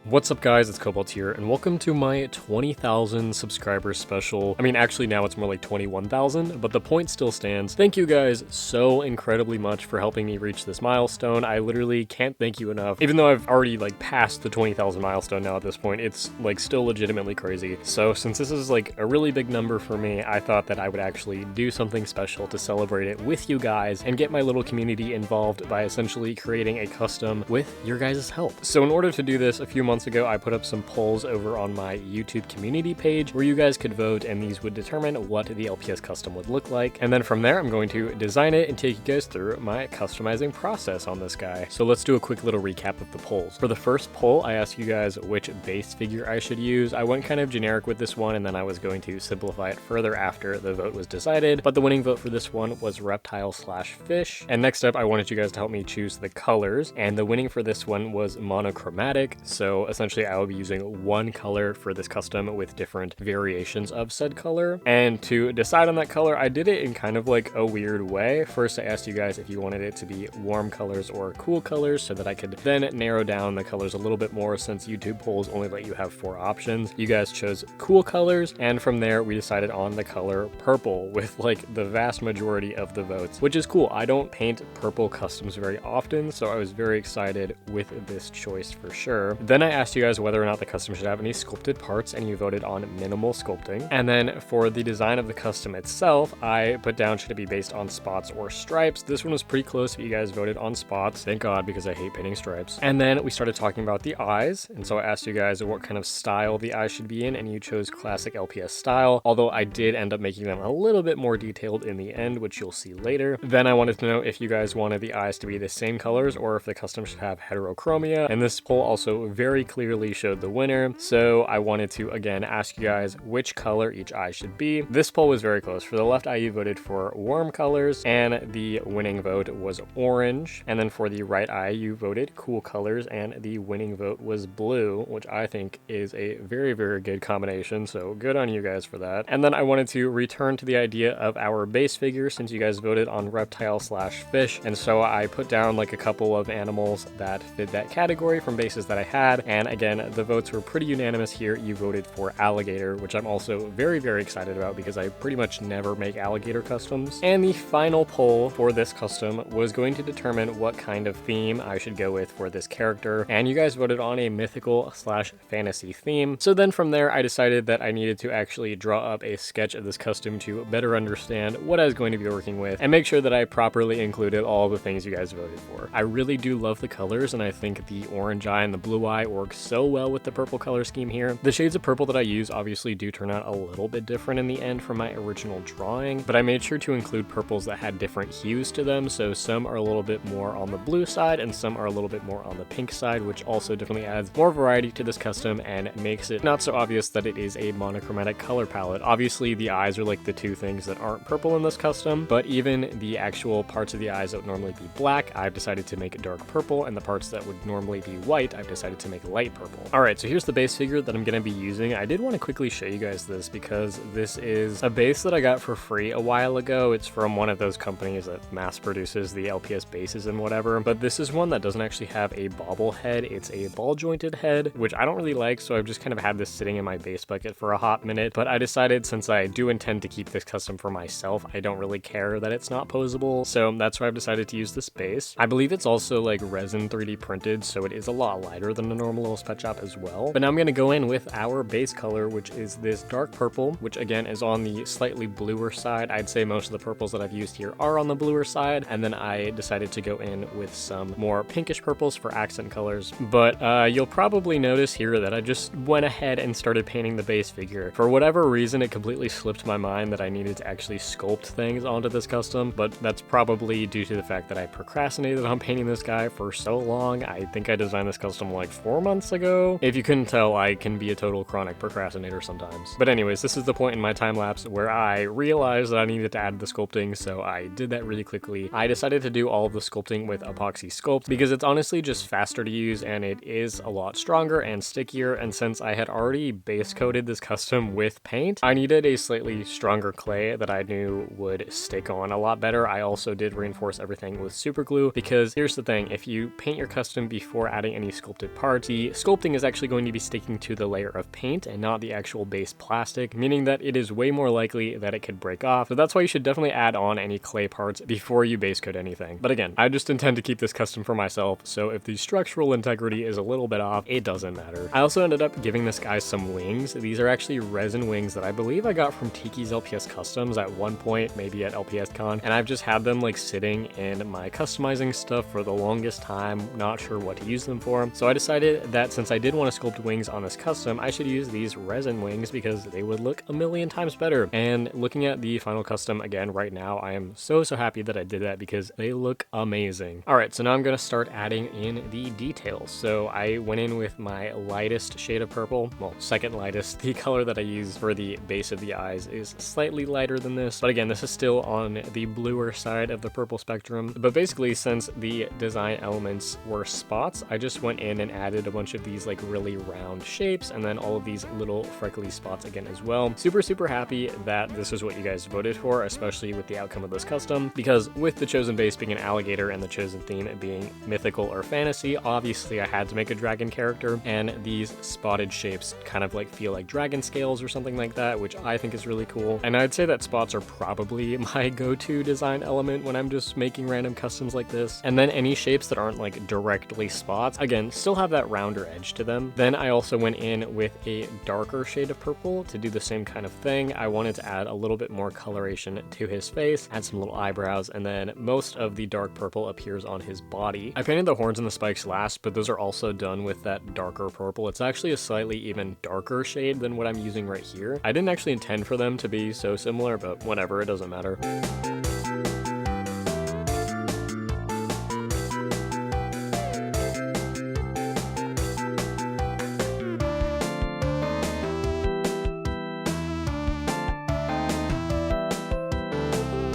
What's up guys, it's Cobalt here, and welcome to my 20,000 subscribers special. I mean, actually now it's more like 21,000, but the point still stands. Thank you guys so incredibly much for helping me reach this milestone. I literally can't thank you enough. Even though I've already passed the 20,000 milestone now at this point, it's still legitimately crazy. So since this is a really big number for me, I thought that I would actually do something special to celebrate it with you guys and get my little community involved by essentially creating a custom with your guys' help. So in order to do this, a few months ago, I put up some polls over on my YouTube community page where you guys could vote, and these would determine what the LPS custom would look like. And then from there, I'm going to design it and take you guys through my customizing process on this guy. So let's do a quick little recap of the polls. For the first poll, I asked you guys which base figure I should use. I went kind of generic with this one, and then I was going to simplify it further after the vote was decided. But the winning vote for this one was reptile/fish. And next up, I wanted you guys to help me choose the colors, and the winning for this one was monochromatic. So essentially I will be using one color for this custom with different variations of said color. And to decide on that color, I did it in kind of a weird way. First, I asked you guys if you wanted it to be warm colors or cool colors so that I could then narrow down the colors a little bit more, since YouTube polls only let you have 4 options. You guys chose cool colors, and from there we decided on the color purple with the vast majority of the votes, which is cool. I don't paint purple customs very often, so I was very excited with this choice for sure. Then I asked you guys whether or not the custom should have any sculpted parts, and you voted on minimal sculpting. And then for the design of the custom itself, I put down should it be based on spots or stripes. This one was pretty close, but you guys voted on spots. Thank God, because I hate painting stripes. And then we started talking about the eyes, and so I asked you guys what kind of style the eyes should be in, and you chose classic LPS style, although I did end up making them a little bit more detailed in the end, which you'll see later. Then I wanted to know if you guys wanted the eyes to be the same colors or if the custom should have heterochromia, and this poll also very clearly showed the winner. So I wanted to again ask you guys which color each eye should be. This poll was very close. For the left eye, you voted for warm colors, and the winning vote was orange. And then for the right eye, you voted cool colors, and the winning vote was blue, which I think is a very, very good combination. So good on you guys for that. And then I wanted to return to the idea of our base figure, since you guys voted on reptile/fish. And so I put down a couple of animals that fit that category from bases that I had. And again, the votes were pretty unanimous here. You voted for alligator, which I'm also very, very excited about because I pretty much never make alligator customs. And the final poll for this custom was going to determine what kind of theme I should go with for this character. And you guys voted on a mythical/fantasy theme. So then from there, I decided that I needed to actually draw up a sketch of this custom to better understand what I was going to be working with and make sure that I properly included all the things you guys voted for. I really do love the colors, and I think the orange eye and the blue eye work so well with the purple color scheme here. The shades of purple that I use obviously do turn out a little bit different in the end from my original drawing, but I made sure to include purples that had different hues to them, so some are a little bit more on the blue side and some are a little bit more on the pink side, which also definitely adds more variety to this custom and makes it not so obvious that it is a monochromatic color palette. Obviously the eyes are the 2 things that aren't purple in this custom, but even the actual parts of the eyes that would normally be black, I've decided to make dark purple, and the parts that would normally be white, I've decided to make light purple. Alright, so here's the base figure that I'm going to be using. I did want to quickly show you guys this because this is a base that I got for free a while ago. It's from one of those companies that mass produces the LPS bases and whatever, but this is one that doesn't actually have a bobble head. It's a ball jointed head, which I don't really like, so I've just kind of had this sitting in my base bucket for a hot minute, but I decided since I do intend to keep this custom for myself, I don't really care that it's not posable, so that's why I've decided to use this base. I believe it's also resin 3D printed, so it is a lot lighter than a normal little pet shop as well. But now I'm going to go in with our base color, which is this dark purple, which again is on the slightly bluer side. I'd say most of the purples that I've used here are on the bluer side, and then I decided to go in with some more pinkish purples for accent colors. But you'll probably notice here that I just went ahead and started painting the base figure. For whatever reason, it completely slipped my mind that I needed to actually sculpt things onto this custom, but that's probably due to the fact that I procrastinated on painting this guy for so long. I think I designed this custom 4 months ago. If you couldn't tell, I can be a total chronic procrastinator sometimes. But anyways, this is the point in my time lapse where I realized that I needed to add the sculpting, so I did that really quickly. I decided to do all of the sculpting with epoxy sculpt because it's honestly just faster to use, and it is a lot stronger and stickier, and since I had already base coated this custom with paint, I needed a slightly stronger clay that I knew would stick on a lot better. I also did reinforce everything with super glue because here's the thing, if you paint your custom before adding any sculpted parts, the the sculpting is actually going to be sticking to the layer of paint and not the actual base plastic, meaning that it is way more likely that it could break off. So that's why you should definitely add on any clay parts before you base coat anything. But again, I just intend to keep this custom for myself, so if the structural integrity is a little bit off, it doesn't matter. I also ended up giving this guy some wings. These are actually resin wings that I believe I got from Tiki's LPS Customs at one point, maybe at LPS Con, and I've just had them like sitting in my customizing stuff for the longest time, not sure what to use them for. So I decided that since I did want to sculpt wings on this custom, I should use these resin wings because they would look a million times better. And looking at the final custom again right now, I am so happy that I did that because they look amazing. All right, so now I'm going to start adding in the details. So I went in with my lightest shade of purple, well, second lightest. The color that I use for the base of the eyes is slightly lighter than this, but again, this is still on the bluer side of the purple spectrum. But basically, since the design elements were spots, I just went in and added a bunch of these like really round shapes and then all of these little freckly spots again as well. Super happy that this is what you guys voted for, especially with the outcome of this custom, because with the chosen base being an alligator and the chosen theme being mythical or fantasy, obviously I had to make a dragon character, and these spotted shapes kind of like feel like dragon scales or something like that, which I think is really cool. And I'd say that spots are probably my go-to design element when I'm just making random customs like this. And then any shapes that aren't like directly spots, again, still have that rounder edge to them. Then I also went in with a darker shade of purple to do the same kind of thing. I wanted to add a little bit more coloration to his face, add some little eyebrows, and then most of the dark purple appears on his body. I painted the horns and the spikes last, but those are also done with that darker purple. It's actually a slightly even darker shade than what I'm using right here. I didn't actually intend for them to be so similar, but whatever, it doesn't matter.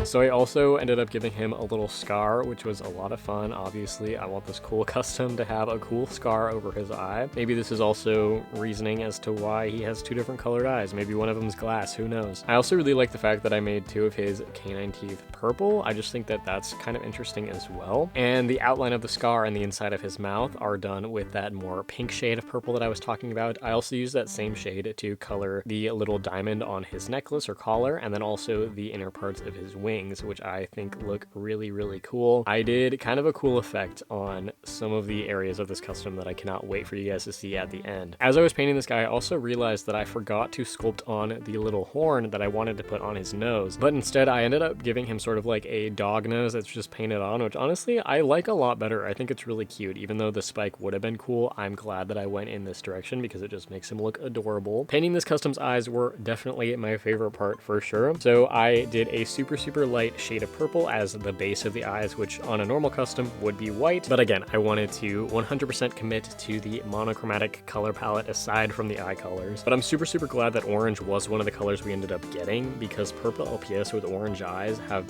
So I also ended up giving him a little scar, which was a lot of fun. Obviously, I want this cool custom to have a cool scar over his eye. Maybe this is also reasoning as to why he has two different colored eyes. Maybe one of them is glass, who knows? I also really like the fact that I made two of his canine teeth purple. I just think that that's kind of interesting as well. And the outline of the scar and the inside of his mouth are done with that more pink shade of purple that I was talking about. I also used that same shade to color the little diamond on his necklace or collar, and then also the inner parts of his wings, which I think look really cool. I did kind of a cool effect on some of the areas of this custom that I cannot wait for you guys to see at the end. As I was painting this guy, I also realized that I forgot to sculpt on the little horn that I wanted to put on his nose, but instead I ended up giving him sort of like a dog nose that's just painted on, which honestly I like a lot better. I think it's really cute. Even though the spike would have been cool, I'm glad that I went in this direction because it just makes him look adorable. Painting this custom's eyes were definitely my favorite part for sure. So I did a super light shade of purple as the base of the eyes, which on a normal custom would be white. But again, I wanted to 100% commit to the monochromatic color palette aside from the eye colors. But I'm super glad that orange was one of the colors we ended up getting, because purple LPS with orange eyes have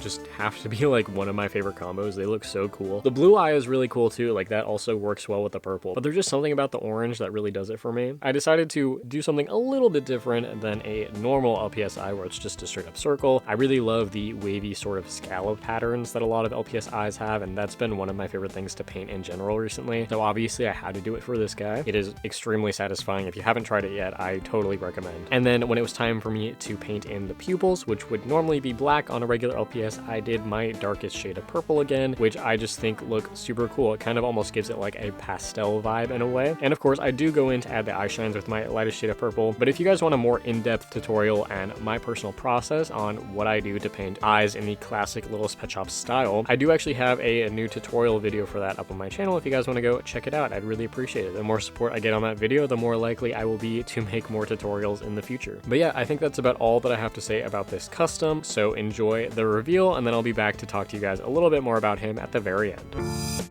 to be like one of my favorite combos. They look so cool. The blue eye is really cool too, like that also works well with the purple, but there's just something about the orange that really does it for me. I decided to do something a little bit different than a normal LPS eye where it's just a straight up circle. I really love the wavy sort of scallop patterns that a lot of LPS eyes have, and that's been one of my favorite things to paint in general recently. So obviously I had to do it for this guy. It is extremely satisfying. If you haven't tried it yet, I totally recommend. And then when it was time for me to paint in the pupils, which would normally be black on a regular LPS, I did my darkest shade of purple again, which I just think look super cool. It kind of almost gives it like a pastel vibe in a way. And of course I do go in to add the eye shines with my lightest shade of purple, but if you guys want a more in-depth tutorial and my personal process on what I do to paint eyes in the classic Little Pet Shop style, I do actually have a new tutorial video for that up on my channel. If you guys want to go check it out, I'd really appreciate it. The more support I get on that video, the more likely I will be to make more tutorials in the future. But yeah, I think that's about all that I have to say about this custom, so enjoy the reveal, and then I'll be back to talk to you guys a little bit more about him at the very end.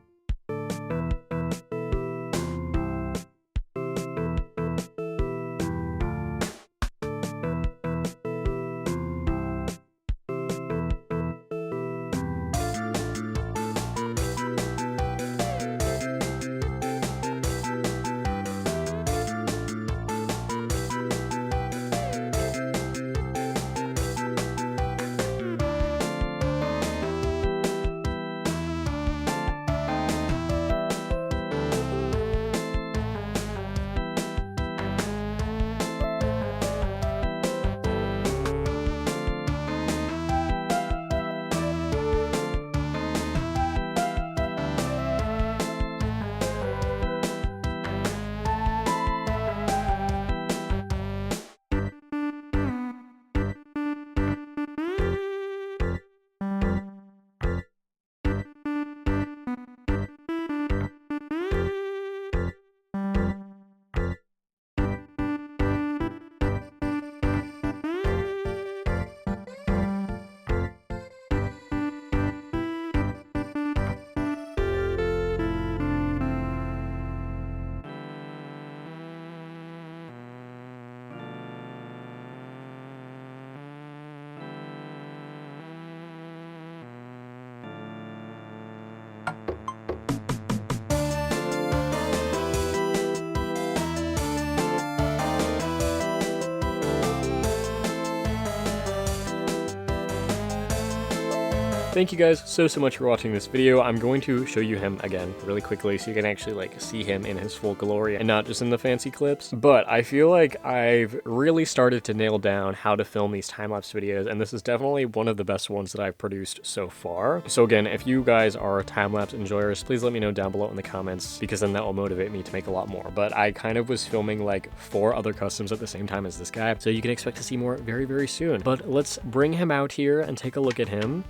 thank you guys so much for watching this video. I'm going to show you him again really quickly so you can actually like see him in his full glory and not just in the fancy clips. But I feel like I've really started to nail down how to film these time-lapse videos, and this is definitely one of the best ones that I've produced so far. So again, if you guys are time-lapse enjoyers, please let me know down below in the comments, because then that will motivate me to make a lot more. But I kind of was filming like 4 other customs at the same time as this guy, so you can expect to see more very soon. But let's bring him out here and take a look at him.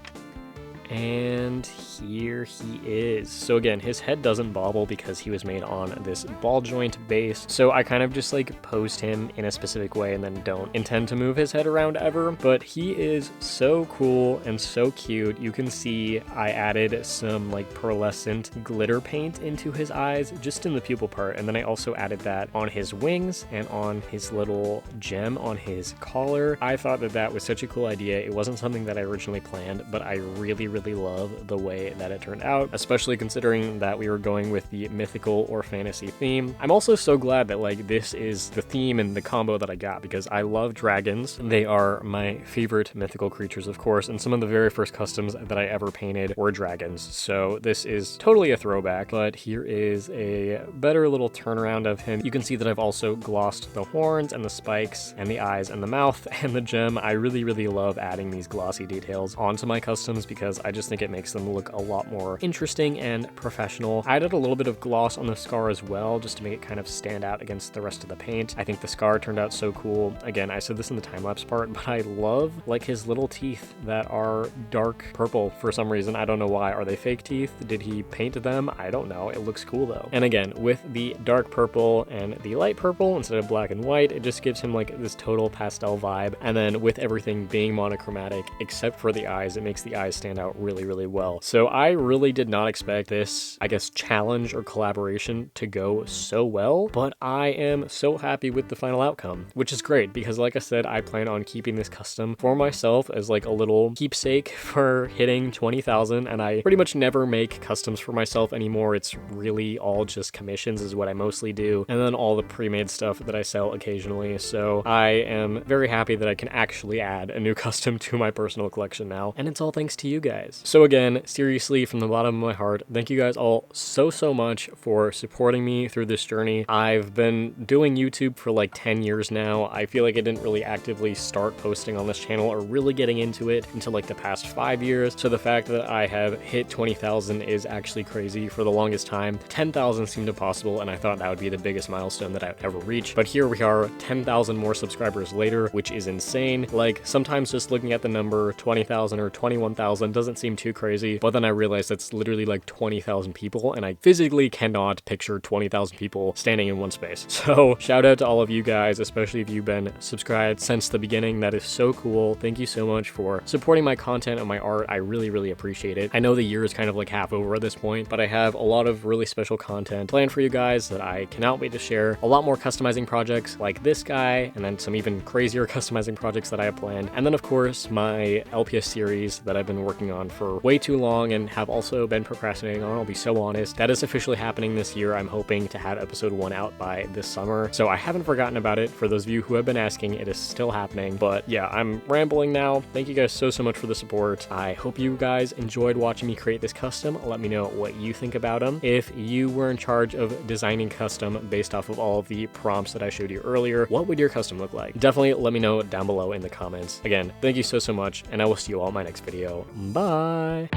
And here he is. So again, his head doesn't bobble because he was made on this ball joint base. So I kind of just like posed him in a specific way and then don't intend to move his head around ever. But he is so cool and so cute. You can see I added some like pearlescent glitter paint into his eyes, just in the pupil part. And then I also added that on his wings and on his little gem on his collar. I thought that that was such a cool idea. It wasn't something that I originally planned, but I really love the way that it turned out, especially considering that we were going with the mythical or fantasy theme. I'm also so glad that like this is the theme and the combo that I got, because I love dragons. They are my favorite mythical creatures, of course, and some of the very first customs that I ever painted were dragons. So this is totally a throwback, but here is a better little turnaround of him. You can see that I've also glossed the horns and the spikes and the eyes and the mouth and the gem. I really love adding these glossy details onto my customs because I just think it makes them look a lot more interesting and professional. I added a little bit of gloss on the scar as well, just to make it kind of stand out against the rest of the paint. I think the scar turned out so cool. Again, I said this in the time-lapse part, but I love like his little teeth that are dark purple for some reason. I don't know why. Are they fake teeth? Did he paint them? I don't know. It looks cool though. And again, with the dark purple and the light purple instead of black and white, it just gives him like this total pastel vibe. And then with everything being monochromatic, except for the eyes, it makes the eyes stand out really well. So I really did not expect this, I guess, challenge or collaboration to go so well, but I am so happy with the final outcome, which is great because like I said, I plan on keeping this custom for myself as like a little keepsake for hitting 20,000, and I pretty much never make customs for myself anymore. It's really all just commissions is what I mostly do, and then all the pre-made stuff that I sell occasionally. So I am very happy that I can actually add a new custom to my personal collection now, and it's all thanks to you guys. So again, seriously, from the bottom of my heart, thank you guys all so much for supporting me through this journey. I've been doing YouTube for like 10 years now. I feel like I didn't really actively start posting on this channel or really getting into it until like the past 5 years. So the fact that I have hit 20,000 is actually crazy. For the longest time, 10,000 seemed impossible, and I thought that would be the biggest milestone that I'd ever reach. But here we are, 10,000 more subscribers later, which is insane. Like sometimes just looking at the number 20,000 or 21,000 doesn't seem too crazy, but then I realized that's literally like 20,000 people, and I physically cannot picture 20,000 people standing in one space. So shout out to all of you guys, especially if you've been subscribed since the beginning. That is so cool. Thank you so much for supporting my content and my art. I really appreciate it. I know the year is kind of like half over at this point, but I have a lot of really special content planned for you guys that I cannot wait to share. A lot more customizing projects like this guy, and then some even crazier customizing projects that I have planned. And then of course my LPS series that I've been working on for way too long and have also been procrastinating on, I'll be so honest. That is officially happening this year. I'm hoping to have episode 1 out by this summer. So I haven't forgotten about it. For those of you who have been asking, it is still happening. But yeah, I'm rambling now. Thank you guys so much for the support. I hope you guys enjoyed watching me create this custom. Let me know what you think about them. If you were in charge of designing custom based off of all of the prompts that I showed you earlier, what would your custom look like? Definitely let me know down below in the comments. Again, thank you so much, and I will see you all in my next video. Bye!